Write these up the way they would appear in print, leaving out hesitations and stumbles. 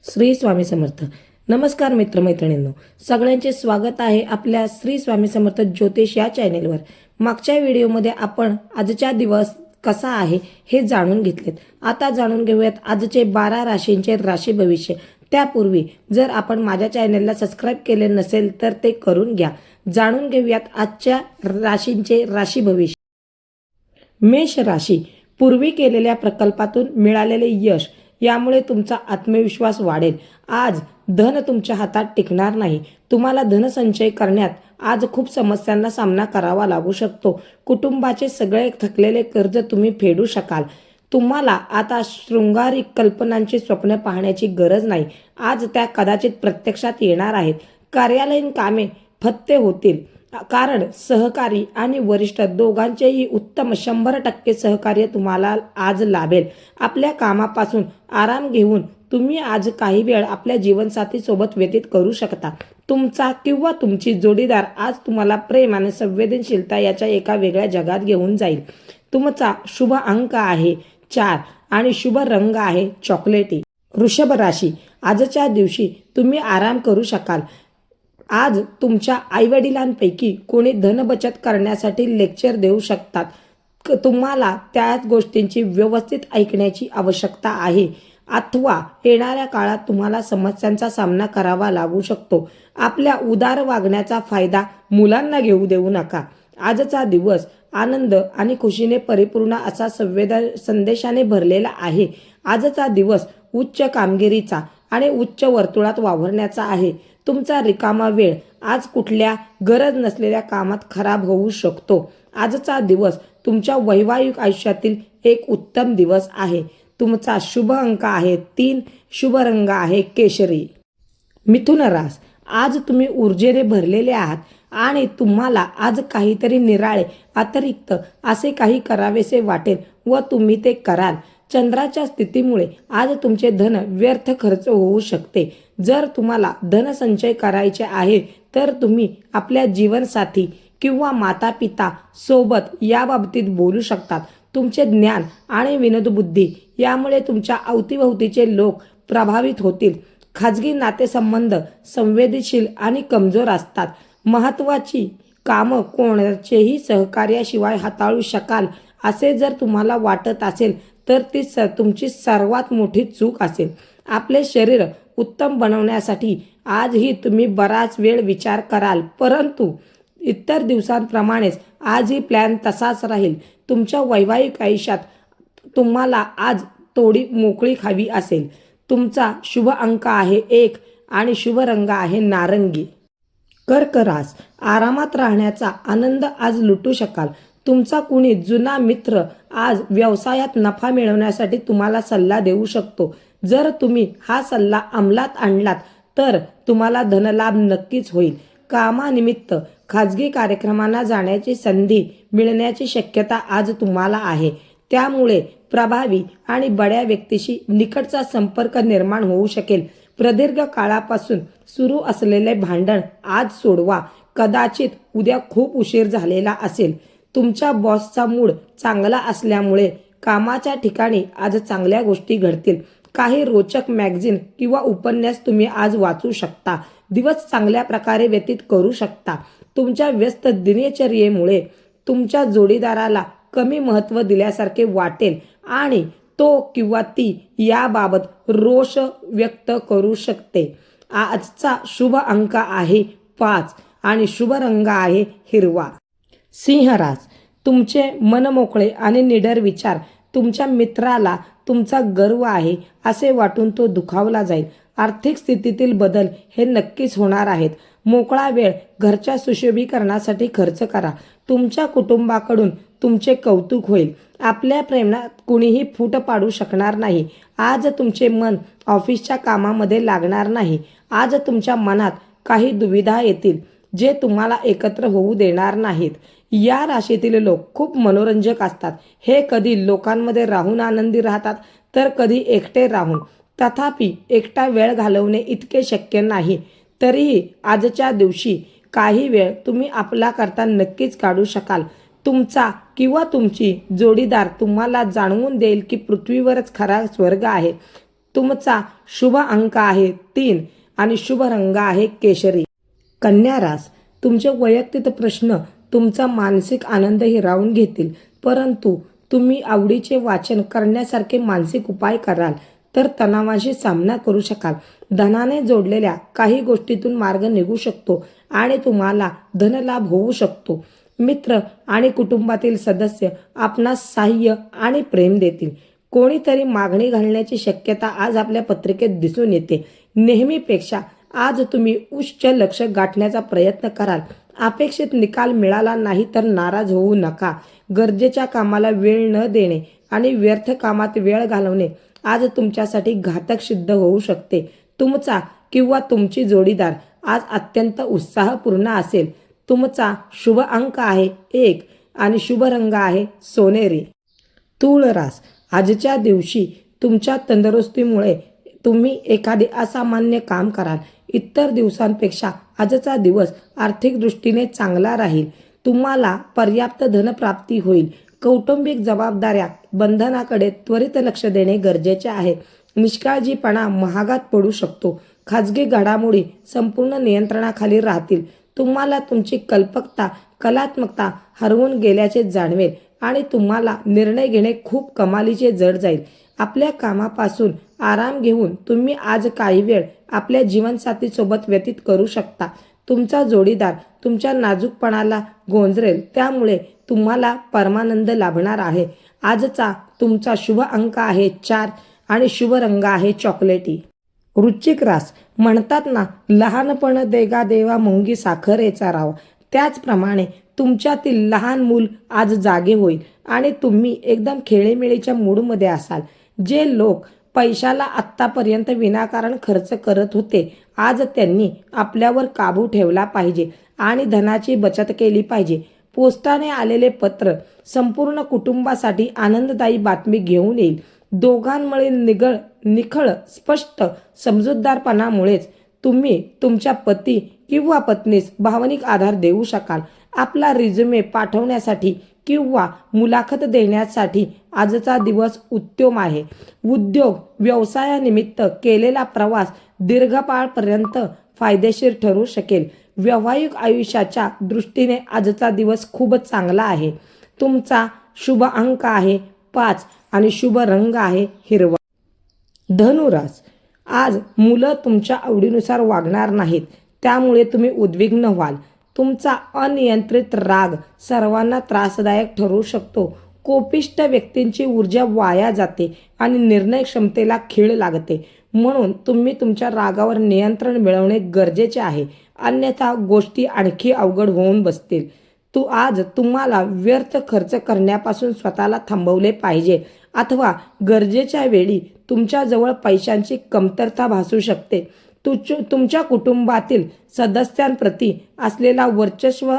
श्री स्वामी समर्थ. नमस्कार मित्रमैत्रिणींनो, सगळ्यांचे स्वागत आहे आपल्या श्री स्वामी समर्थ ज्योतिष या चॅनेलवर. मागच्या व्हिडिओमध्ये आपण आजचा दिवस कसा आहे हे जाणून घेतलेत. आता जाणून घेऊयात आजचे 12 राशींचे राशी भविष्य. त्यापूर्वी जर आपण माझ्या चॅनेलला सबस्क्राईब केले नसेल तर ते करून घ्या. जाणून घेऊयात आजच्या राशींचे राशी भविष्य. मेष राशी. पूर्वी केलेल्या प्रकल्पातून मिळालेले यश यामुळे तुमचा आत्मविश्वास वाढेल. आज धन तुमच्या हातात टिकणार नाही. तुम्हाला धनसंचय करण्यात आज खूप समस्यांना सामना करावा लागू शकतो. कुटुंबाचे सगळे थकलेले कर्ज तुम्ही फेडू शकाल. तुम्हाला आता शृंगारिक कल्पनांची स्वप्न पाहण्याची गरज नाही. आज त्या कदाचित प्रत्यक्षात येणार आहेत. कार्यालयीन कामे फत्ते होतील, कारण सहकारी आणि वरिष्ठ दोघांचेही उत्तम 100% सहकार्य तुम्हाला आज लाभेल. आपल्या कामापासून आराम घेऊन तुम्ही आज काही वेळ आपल्या जीवनसाथी सोबत व्यतीत करू शकता. तुमचा किंवा तुमची जोडीदार आज तुम्हाला प्रेम आणि संवेदनशीलता याच्या एका वेगळ्या जगात घेऊन जाईल. तुमचा शुभ अंक आहे 4 आणि शुभ रंग आहे चॉकलेटी. वृषभ राशी. आजच्या दिवशी तुम्ही आराम करू शकाल. आज तुमच्या आईवडिलांपैकी कोणी धनबचत करण्यासाठी लेक्चर देऊ शकतात. तुम्हाला त्याच गोष्टींची व्यवस्थित ऐकण्याची आवश्यकता आहे, अथवा येणाऱ्या काळात तुम्हाला समस्यांचा सामना करावा लागू शकतो. आपल्या उदार वागण्याचा फायदा मुलांना घेऊ देऊ नका. आजचा दिवस आनंद आणि खुशीने परिपूर्ण असा संदेशाने भरलेला आहे. आजचा दिवस उच्च कामगिरीचा आणि उच्च वर्तुळात वावरण्याचा आहे. तुमचा रिकामा वेळ आज कुठल्या गरज नसलेल्या कामात खराब होऊ शकतो. आजचा दिवस तुमच्या वैवाहिक आयुष्यातील एक उत्तम दिवस आहे. तुमचा शुभ अंक आहे 3, शुभ रंग आहे केशरी. मिथुन रास. आज तुम्ही ऊर्जेने भरलेले आहात आणि तुम्हाला आज काहीतरी निराळे अतिरिक्त असे काही करावेसे वाटेल व तुम्ही ते कराल. चंद्राच्या स्थितीमुळे आज तुमचे धन व्यर्थ खर्च होऊ शकते. जर तुम्हाला धनसंचय करायचे आहे तर तुम्ही आपल्या जीवनसाथी किंवा माता पिता सोबत याबाबतीत बोलू शकतात. तुमचे ज्ञान आणि विनोदबुद्धी यामुळे तुमच्या अवतीभोवतीचे लोक प्रभावित होतील. खाजगी नातेसंबंध संवेदनशील आणि कमजोर असतात. महत्त्वाची कामं कोणाचेही सहकार्याशिवाय हाताळू शकाल असे जर तुम्हाला वाटत असेल तर ती तुमची सर्वात मोठी चूक असेल. आपले शरीर उत्तम बनवण्यासाठी आजही तुम्ही बराच वेळ विचार कराल, परंतु इतर दिवसांप्रमाणेच आजही प्लॅन तसाच राहील. तुमच्या वैवाहिक आयुष्यात तुम्हाला आज थोडी मोकळी हवी असेल. तुमचा शुभ अंक आहे 1 आणि शुभ रंग आहे नारंगी. कर्क रास. आरामात राहण्याचा आनंद आज लुटू शकाल. तुमचा कुणी जुना मित्र आज व्यवसायात नफा मिळवण्यासाठी तुम्हाला सल्ला देऊ शकतो. जर तुम्ही हा सल्ला अंमलात आणलात तर तुम्हाला धनलाभ नक्कीच होईल. कामानिमित्त खाजगी कार्यक्रमांना जाण्याची संधी मिळण्याची शक्यता आज तुम्हाला आहे. त्यामुळे प्रभावी आणि बड्या व्यक्तीशी निकटचा संपर्क निर्माण होऊ शकेल. प्रदीर्घ काळापासून सुरू असलेले भांडण आज सोडवा. कदाचित उद्या खूप उशीर झालेला असेल. तुमच्या बॉसचा मूड चांगला असल्यामुळे कामाच्या ठिकाणी आज चांगल्या गोष्टी घडतील. काही रोचक मॅगझिन किंवा उपन्यास तुम्ही आज वाचू शकता. दिवस चांगल्या प्रकारे व्यतीत करू शकता. तुमच्या व्यस्त दिनचर्येमुळे तुमच्या जोडीदाराला कमी महत्त्व दिल्यासारखे वाटेल आणि तो किंवा ती याबाबत रोष व्यक्त करू शकते. आजचा शुभ अंक आहे 5 आणि शुभ रंग आहे हिरवा. सिंह रास. तुमचे मनमोकळे आणि निडर विचार तुमच्या मित्राला तुमचा गर्व आहे असे वाटून तो दुखावला जाईल. आर्थिक स्थितीतील बदल हे नक्कीच होणार आहेत. मोकळा वेळ घरच्या सुशोभीकरणासाठी खर्च करा. तुमच्या कुटुंबाकडून तुमचे कौतुक होईल. आपल्या प्रेमात कुणीही फूट पाडू शकणार नाही. आज तुमचे मन ऑफिसच्या कामामध्ये लागणार नाही. आज तुमच्या मनात काही दुविधा येतील जे तुम्हाला एकत्र होऊ देणार नाहीत. या राशीतील लोक खूप मनोरंजक असतात. हे कधी लोकांमध्ये राहून आनंदी राहतात तर कधी एकटे राहून. तथापि एकटा वेळ घालवणे इतके शक्य नाही. तरीही आजच्या दिवशी काही वेळ तुम्ही आपला करता नक्कीच काढू शकाल. तुमचा किंवा तुमची जोडीदार तुम्हाला जाणवून देईल की पृथ्वीवरच खरा स्वर्ग आहे. तुमचा शुभ अंक आहे 3 आणि शुभ रंग आहे केशरी. कन्या रास, तुमचे वैयक्तिक प्रश्न तुमचा मानसिक आनंद हिरावून घेतील, परंतु तुम्ही आवडीचे वाचन करण्यासारखे मानसिक उपाय कराल तर तणावाशी सामना करू शकाल. धनाने जोडलेल्या काही गोष्टीतून मार्ग निघू शकतो आणि तुम्हाला धनलाभ होऊ शकतो. मित्र आणि कुटुंबातील सदस्य आपणास सहाय्य आणि प्रेम देतील. कोणीतरी मागणी घालण्याची शक्यता आज आपल्या पत्रिकेत दिसून येते. नेहमीपेक्षा आज तुम्ही उच्च लक्ष्य गाठण्याचा प्रयत्न कराल. अपेक्षित निकाल मिळाला नाही तर नाराज होऊ नका. गरजेच्या कामाला वेळ न देणे आणि व्यर्थ कामात वेळ घालवणे आज तुमच्यासाठी घातक सिद्ध होऊ शकते. तुमचा किंवा तुमची जोडीदार आज अत्यंत उत्साहपूर्ण असेल. तुमचा शुभ अंक आहे 1 आणि शुभ रंग आहे सोनेरी. तूळ रास, आजच्या दिवशी तुमच्या तंदुरुस्तीमुळे तुम्ही एखादे असामान्य काम कराल. इतर दिवसांपेक्षा आजचा दिवस आर्थिक दृष्टीने चांगला राहील. तुम्हाला पर्याप्त धनप्राप्ती होईल. कौटुंबिक जबाबदाऱ्या बंधनाकडे त्वरित लक्ष देणे गरजेचे आहे. निष्काळजीपणा महागात पडू शकतो. खाजगी घडामोडी संपूर्ण नियंत्रणाखाली राहतील. तुम्हाला तुमची कलात्मकता हरवून गेल्याचे जाणवेल आणि तुम्हाला निर्णय घेणे खूप कमालीचे जड जाईल. आपल्या कामापासून आराम घेऊन तुम्ही आज काही वेळ आपल्या जीवनसाथीसोबत व्यतीत करू शकता. तुमचा जोडीदार तुमच्या नाजूकपणाला गोंजरेल, त्यामुळे तुम्हाला परमानंद लाभणार आहे. आजचा तुमचा शुभ अंक आहे 4 आणि शुभ रंग आहे चॉकलेटी. वृश्चिक रास, म्हणतात ना, लहानपण देगा देवा मुंगी साखरेचा राव. त्याचप्रमाणे तुमच्यातील लहान मूल आज जागे होईल आणि तुम्ही एकदम खेळीमेळीच्या मूडमध्ये असाल. जे लोक पैशाला आत्तापर्यंत विनाकारण खर्च करत होते, आज त्यांनी आपल्यावर काबू ठेवला पाहिजे आणि धनाची बचत केली पाहिजे. पोस्टाने आलेले पत्र संपूर्ण कुटुंबासाठी आनंददायी बातमी घेऊन येईल. दोघांमुळे निखळ स्पष्ट समजूतदारपणामुळेच तुम्ही तुमच्या पती किंवा पत्नीस भावनिक आधार देऊ शकाल. आपला रिझ्युमे पाठवण्यासाठी किंवा मुलाखत देण्यासाठी आजचा दिवस उत्तम आहे. उद्योग व्यवसायानिमित्त केलेला प्रवास दीर्घकाळपर्यंत फायदेशीर ठरू शकेल. वैवाहिक आयुष्याच्या दृष्टीने आजचा दिवस खूप चांगला आहे. तुमचा शुभ अंक आहे 5 आणि शुभ रंग आहे हिरवा. धनुरास, आज मुलं तुमच्या आवडीनुसार वागणार नाहीत, त्यामुळे तुम्ही उद्विग्न व्हाल. तुमचा अनियंत्रित राग सर्वांना त्रासदायक ठरू शकतो. कोपिष्ट व्यक्तींची ऊर्जा वाया जाते आणि निर्णय क्षमतेला खीळ लागते. म्हणून तुम्ही तुमच्या रागावर नियंत्रण मिळवणे गरजेचे आहे, अन्यथा गोष्टी आणखी अवघड होऊन बसतील. आज तुम्हाला व्यर्थ खर्च करण्यापासून स्वतःला थांबवले पाहिजे, अथवा गरजेच्या वेळी तुमच्याजवळ पैशांची कमतरता भासू शकते. तुमच्या कुटुंबातील सदस्यांप्रती असलेला वर्चस्व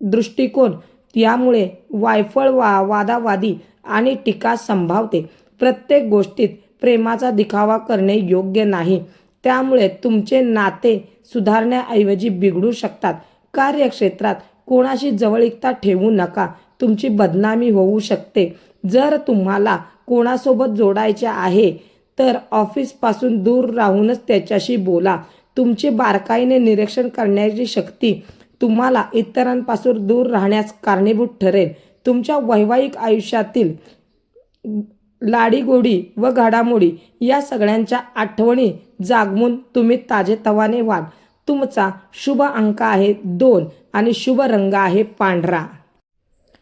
दृष्टिकोन यामुळे वायफळ वादावादी आणि टीका संभावते. प्रत्येक गोष्टीत प्रेमाचा दिखावा करणे योग्य नाही, त्यामुळे तुमचे नाते सुधारण्याऐवजी बिघडू शकतात. कार्यक्षेत्रात कोणाशी जवळीकता ठेवू नका, तुमची बदनामी होऊ शकते. जर तुम्हाला कोणासोबत जोडायचे आहे तर ऑफिसपासून दूर राहूनच त्याच्याशी बोला. तुमची बारकाईने निरीक्षण करण्याची शक्ती तुम्हाला इतरांपासून दूर राहण्यास कारणीभूत ठरेल. तुमच्या वैवाहिक आयुष्यातील लाडीगोडी व घडामोडी या सगळ्यांच्या आठवणी जागवून तुम्ही ताजेतवाने व्हाल. तुमचा शुभ अंक आहे 2 आणि शुभ रंग आहे पांढरा.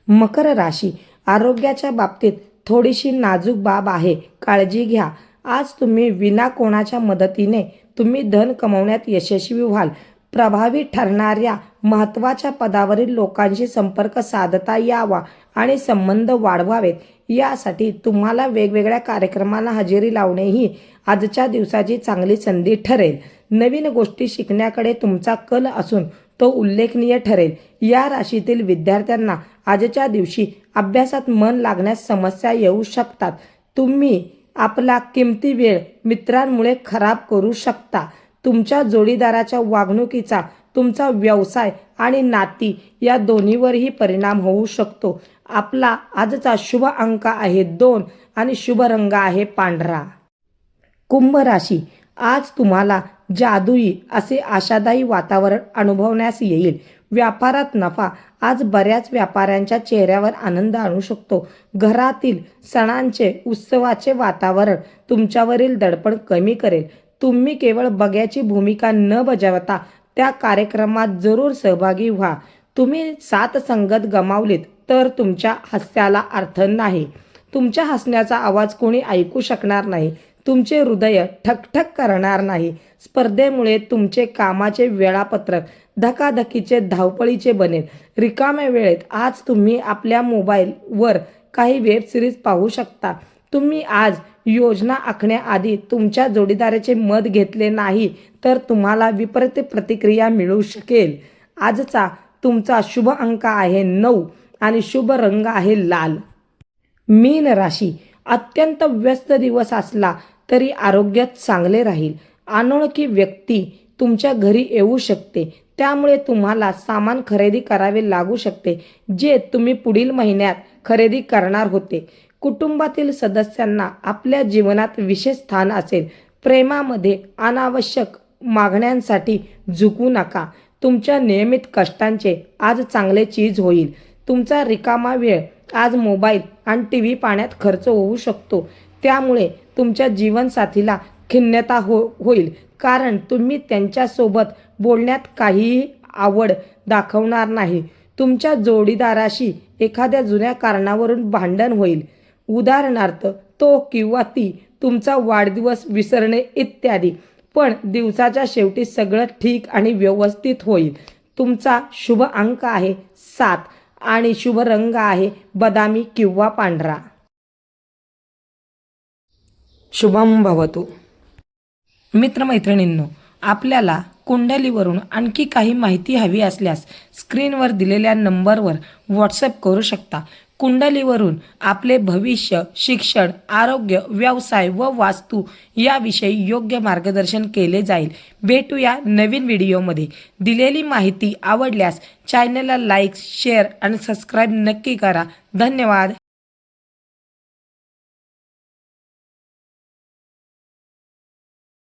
मकर राशी, आरोग्याच्या बाबतीत थोडीशी नाजूक बाब आहे, काळजी घ्या. आज तुम्ही विना कोणाच्या मदतीने तुम्ही धन कमवण्यात यशस्वी व्हाल. प्रभावी ठरणाऱ्या महत्त्वाच्या पदावरील लोकांशी संपर्क साधता यावा आणि संबंध वाढवावेत, यासाठी तुम्हाला वेगवेगळ्या कार्यक्रमांना हजेरी लावणे ही आजच्या दिवसाची चांगली संधी ठरेल. नवीन गोष्टी शिकण्याकडे तुमचा कल असून तो उल्लेखनीय ठरेल. या राशीतील विद्यार्थ्यांना आजच्या दिवशी अभ्यासात मन लागण्यास समस्या येऊ शकतात. तुम्ही आपला किमती वेळ मित्रांमुळे खराब करू शकता. तुमच्या जोडीदाराच्या वागणुकीचा तुमचा व्यवसाय आणि नाती या दोन्हीवरही परिणाम होऊ शकतो. आपला आजचा शुभ अंक आहे 2 आणि शुभ रंग आहे पांढरा. कुंभ राशी, आज तुम्हाला जादुई असे आशादायी वातावरण अनुभवण्यास येईल. व्यापारात नफा, आज बऱ्याच व्यापाऱ्यांच्या चेहऱ्यावर आनंद आणू शकतो. घरातील सणांचे उत्सवाचे वातावरण तुमच्यावरील दडपण कमी करेल. तुम्ही केवळ बघ्याची भूमिका न बजावता त्या कार्यक्रमात जरूर सहभागी व्हा. तुम्ही साथ संगत गमावलीत तर तुमच्या हास्याला अर्थ नाही. तुमच्या हसण्याचा आवाज कोणी ऐकू शकणार नाही. तुमचे हृदय ठकठक करणार नाही. स्पर्धेमुळे तुमचे कामाचे वेळापत्रक धकाधकीचे धावपळीचे बनेल. रिकाम्या वेळेत आज तुम्ही आपल्या मोबाईलवर काही वेब सिरीज पाहू शकता. तुम्ही आज योजना आखण्याआधी तुमच्या जोडीदाराचे मत घेतले नाही तर तुम्हाला विपरीत प्रतिक्रिया मिळू शकेल. आजचा तुमचा शुभ अंक आहे 9 आणि शुभ रंग आहे लाल. मीन राशी, अत्यंत व्यस्त दिवस असला तरी आरोग्य चांगले राहील. अनोळखी व्यक्ती तुमच्या घरी येऊ शकते, त्यामुळे तुम्हाला सामान खरेदी करावे लागू शकते जे तुम्ही पुढील महिन्यात खरेदी करणार होते. कुटुंबातील सदस्यांना आपल्या जीवनात विशेष स्थान असेल. प्रेमामध्ये अनावश्यक मागण्यांसाठी झुकू नका. तुमच्या नियमित कष्टांचे आज चांगले चीज होईल. तुमचा रिकामा वेळ आज मोबाईल आणि टीव्ही पाहण्यात खर्च होऊ शकतो, त्यामुळे तुमच्या जीवनसाथीला खिन्नता होईल कारण तुम्ही त्यांच्यासोबत बोलण्यात काहीही आवड दाखवणार नाही. तुमच्या जोडीदाराशी एखाद्या जुन्या कारणावरून भांडण होईल. उदाहरणार्थ तो किंवा ती तुमचा वाढदिवस विसरणे इत्यादी. पण दिवसाच्या शेवटी सगळं ठीक आणि व्यवस्थित होईल. तुमचा शुभ अंक आहे 7 आणि शुभ रंग आहे बदामी किंवा पांढरा. शुभम भवतु. मित्रमैत्रिणींनो, आपल्याला कुंडलीवरून आणखी काही माहिती हवी असल्यास स्क्रीनवर दिलेल्या नंबरवर व्हॉट्सअप करू शकता. कुंडलीवरून आपले भविष्य, शिक्षण, आरोग्य, व्यवसाय व वास्तू याविषयी योग्य मार्गदर्शन केले जाईल. भेटूया नवीन व्हिडिओमध्ये. दिलेली माहिती आवडल्यास चॅनलला लाईक, शेअर आणि सबस्क्राईब नक्की करा. धन्यवाद.